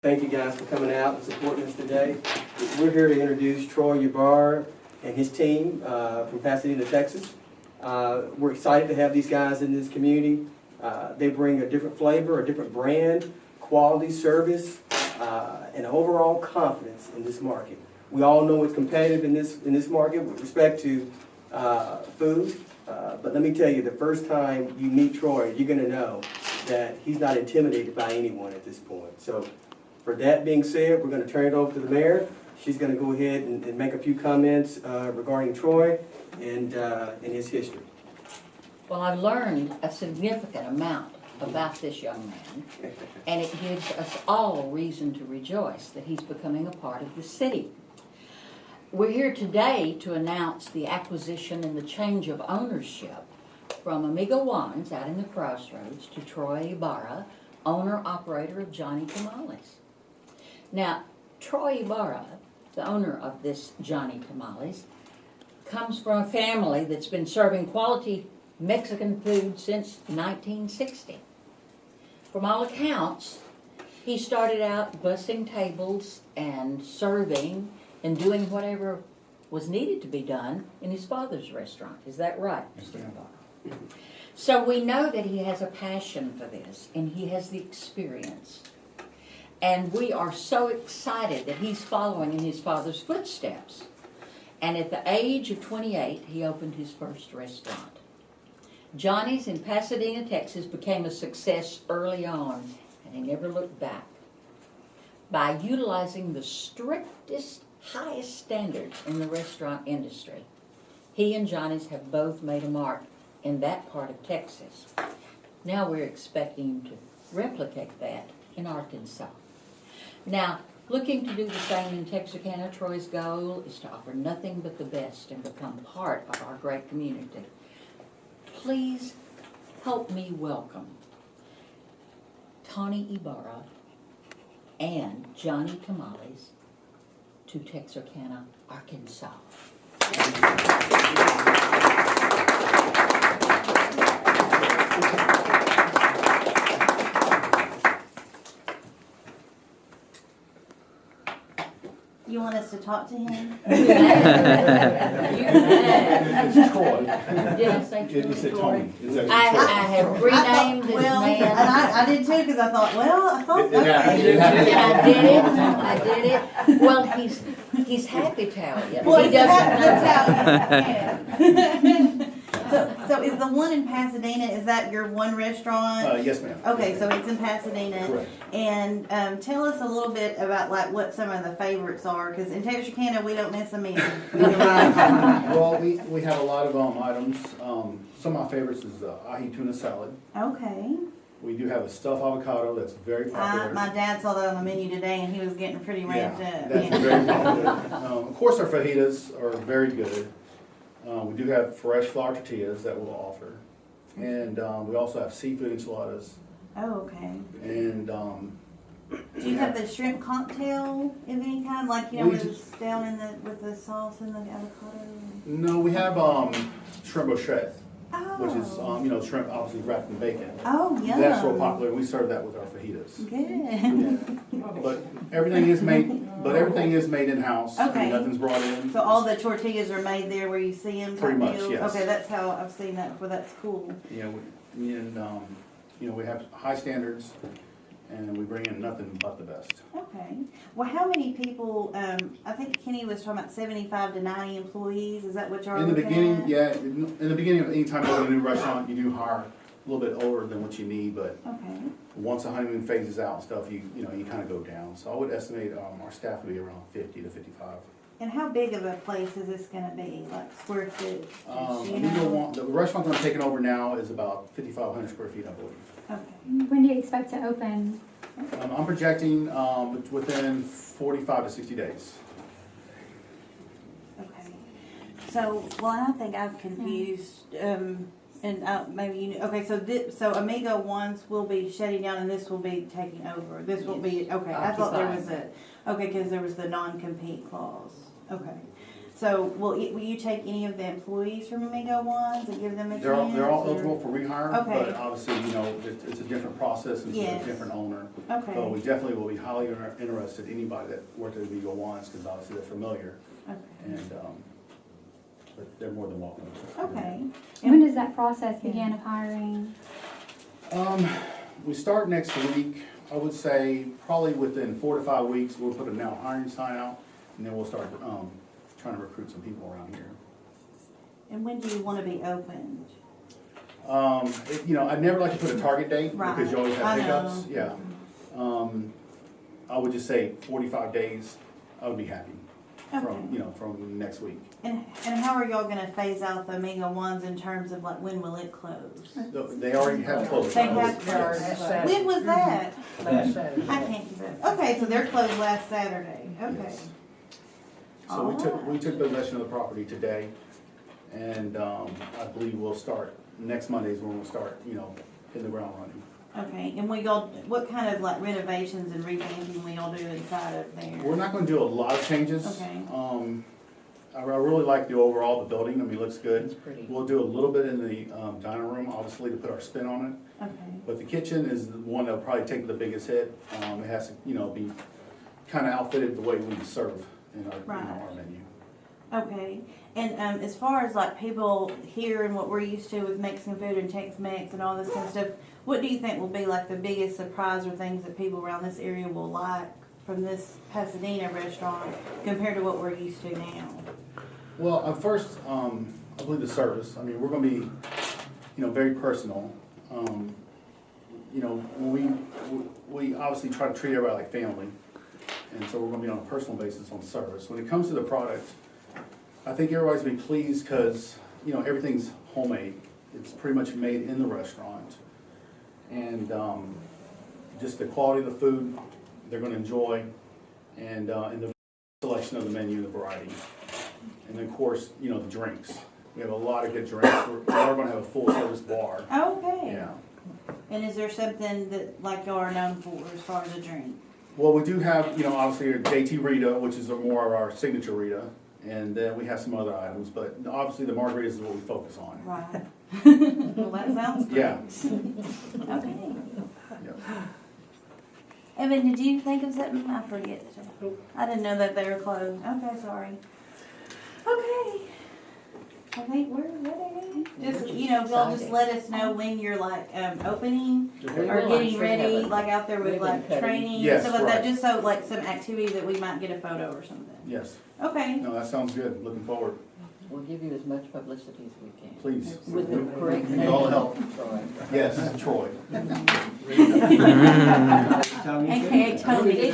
Thank you guys for coming out and supporting us today. We're here to introduce Troy Ybarra and his team from Pasadena, Texas. We're excited to have these guys in this community. They bring a different flavor, a different brand, quality service, and overall confidence in this market. We all know it's competitive in this market with respect to food, but let me tell you, the first time you meet Troy, you're going to know that he's not intimidated by anyone at this point. So, for that being said, we're going to turn it over to the mayor. She's going to go ahead and make a few comments regarding Troy and his history. Well, I've learned a significant amount about this young man, and it gives us all reason to rejoice that he's becoming a part of the city. We're here today to announce the acquisition and the change of ownership from Amigo Juan's out in the Crossroads to Troy Ybarra, owner-operator of Johnny Tamales. Now, Troy Ybarra, the owner of this Johnny Tamales, comes from a family that's been serving quality Mexican food since 1960. From all accounts, he started out bussing tables and serving and doing whatever was needed to be done in his father's restaurant. Is that right, Mr. Ybarra? So we know that he has a passion for this and he has the experience. And we are so excited that he's following in his father's footsteps. And at the age of 28, he opened his first restaurant. Johnny's in Pasadena, Texas became a success early on, and he never looked back. By utilizing the strictest, highest standards in the restaurant industry, he and Johnny's have both made a mark in that part of Texas. Now we're expecting him to replicate that in Arkansas. Now, looking to do the same in Texarkana, Troy's goal is to offer nothing but the best and become part of our great community. Please help me welcome Tony Ybarra and Johnny Tamales to Texarkana, Arkansas. You want us to talk to him? You may. It's Troy. Did I say You said Troy? Tony. Is that I Troy? have renamed this Well, and man. I did too, because I thought, It And happened. I did it. Well, he's half Italian. Well, He it's doesn't half Italian. So is the one in Pasadena, is that your one restaurant? Yes, ma'am. Okay, Yes, so ma'am. it's in Pasadena. Correct. And tell us a little bit about like what some of the favorites are, because in Texarkana, we don't miss a meal. Well, we have a lot of items. Some of my favorites is the ahi tuna salad. Okay. We do have a stuffed avocado that's very popular. My dad saw that on the menu today, and he was getting pretty ramped up. That's very popular. Of course, our fajitas are very good. We do have fresh flour tortillas that we'll offer. And we also have seafood enchiladas. Oh, okay. And Do you have the shrimp cocktail of any kind, like, you know, We with do- it's down in with the sauce and the avocado? no, we have shrimp brochette, Oh. which is shrimp obviously wrapped in bacon. Oh, yum. That's real popular. We serve that with our fajitas. Good. But everything is made. But everything is made in house. Okay. Nothing's brought in. So all the tortillas are made there where you see them? Pretty much, yes. Okay, that's how I've seen that before. That's cool. Yeah, we have high standards, and we bring in nothing but the best. Okay. Well, how many people, I think Kenny was talking about 75 to 90 employees. Is that what you're In the looking beginning, at? yeah. In the beginning of any time you open a new restaurant, you do hire a little bit older than what you need, but Okay. once the honeymoon phases out and stuff, you kind of go down. So I would estimate our staff would be around 50 to 55. And how big of a place is this going to be, like square foot? The restaurant I'm taking over now is about 5,500 square feet, I believe. Okay. When do you expect to open? I'm projecting within 45 to 60 days. Okay. So, well, I think I've confused, and maybe okay. So Amigo Ones will be shutting down, and this will be taking over. This will be okay. I thought there was because there was the non-compete clause. Okay. So will you take any of the employees from Amigo Ones and give them a chance? They're all or- eligible for rehire, Okay. but obviously, you know, it's a different process, and it's Yes. a different owner. Okay, So we definitely will be highly interested, anybody that worked at Amigo once, because obviously they're familiar, okay, and, but they're more than welcome. okay. When does that process begin of hiring? We start next week, I would say probably within 4 to 5 weeks, we'll put a now hiring sign out, and then we'll start, trying to recruit some people around here. And when do you want to be opened? You know, I'd never like to put a target date, Right. because you always have I know. hiccups, yeah. I would just say 45 days, I would be happy Okay. from next week. And how are y'all gonna phase out the Amigo Ones in terms of like, when will it close? They already have closed. They have Yes. closed. When was that? Last Saturday. I can't keep it. Okay, so they're closed last Saturday. Okay. Yes. So we took possession of the property today, and I believe we'll start, next Monday is when we'll start, hitting the ground running. Okay, and what kind of like renovations and revamping will y'all do inside of there? We're not gonna do a lot of changes. Okay. I really like the overall, the building, I mean, it looks good. It's pretty. We'll do a little bit in the dining room, obviously, to put our spin on it. Okay, But the kitchen is the one that'll probably take the biggest hit. It has to, be kind of outfitted the way we serve in our menu. okay. And as far as like people here and what we're used to with Mexican food and Tex-Mex and all this kind of stuff, what do you think will be like the biggest surprise or things that people around this area will like from this Pasadena restaurant compared to what we're used to now? Well, at first, I believe the service. I mean, we're gonna be, very personal. When we obviously try to treat everybody like family, and so we're gonna be on a personal basis on service. When it comes to the product, I think everybody's been pleased because, everything's homemade. It's pretty much made in the restaurant. And just the quality of the food, they're gonna enjoy, and the selection of the menu and the variety. And then, of course, the drinks. We have a lot of good drinks. We're gonna have a full service bar. Okay. Yeah. And is there something that like y'all are known for as far as a drink? Well, we do have, obviously a JT Rita, which is more of our signature Rita. And then we have some other items, but obviously the margaritas is what we focus on. Right. Well, that sounds great. Yeah. Okay. Yeah. Evan, did you think of something? I forget. I didn't know that they were closed. Okay, sorry. Okay. I think we're ready. Just, if y'all just let us know when you're like, opening Okay. or will, I'm getting sure ready, have a like out there with ribbon like cutting. training and Yes, stuff like that, right. just so like some activity that we might get a photo or something. Yes. Okay. No, that sounds good. Looking forward. We'll give you as much publicity as we can. Please. With the correct We need name. all the help. Troy. Yes, Troy. AKA Tony.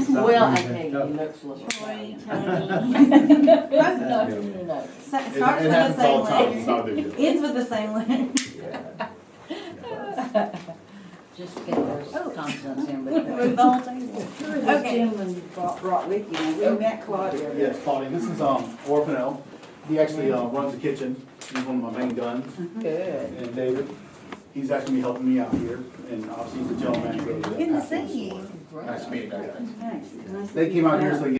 Well, I tell you, he looks a little. Troy, funny. Tony. No, no. Starts It with the happens all the time. same It's letter. not a big deal. Ends with the same letter. Just get those consonants in between. With the whole table. This Okay. gentleman brought with you, we met Claudia. Yes, Claudia, this is Orphanell. He actually runs the kitchen. He's one of my main guns. Good. And David, he's actually be helping me out here. And obviously he's the general manager of the Good to see you. Great. Nice to meet you guys. Nice to They came out here so they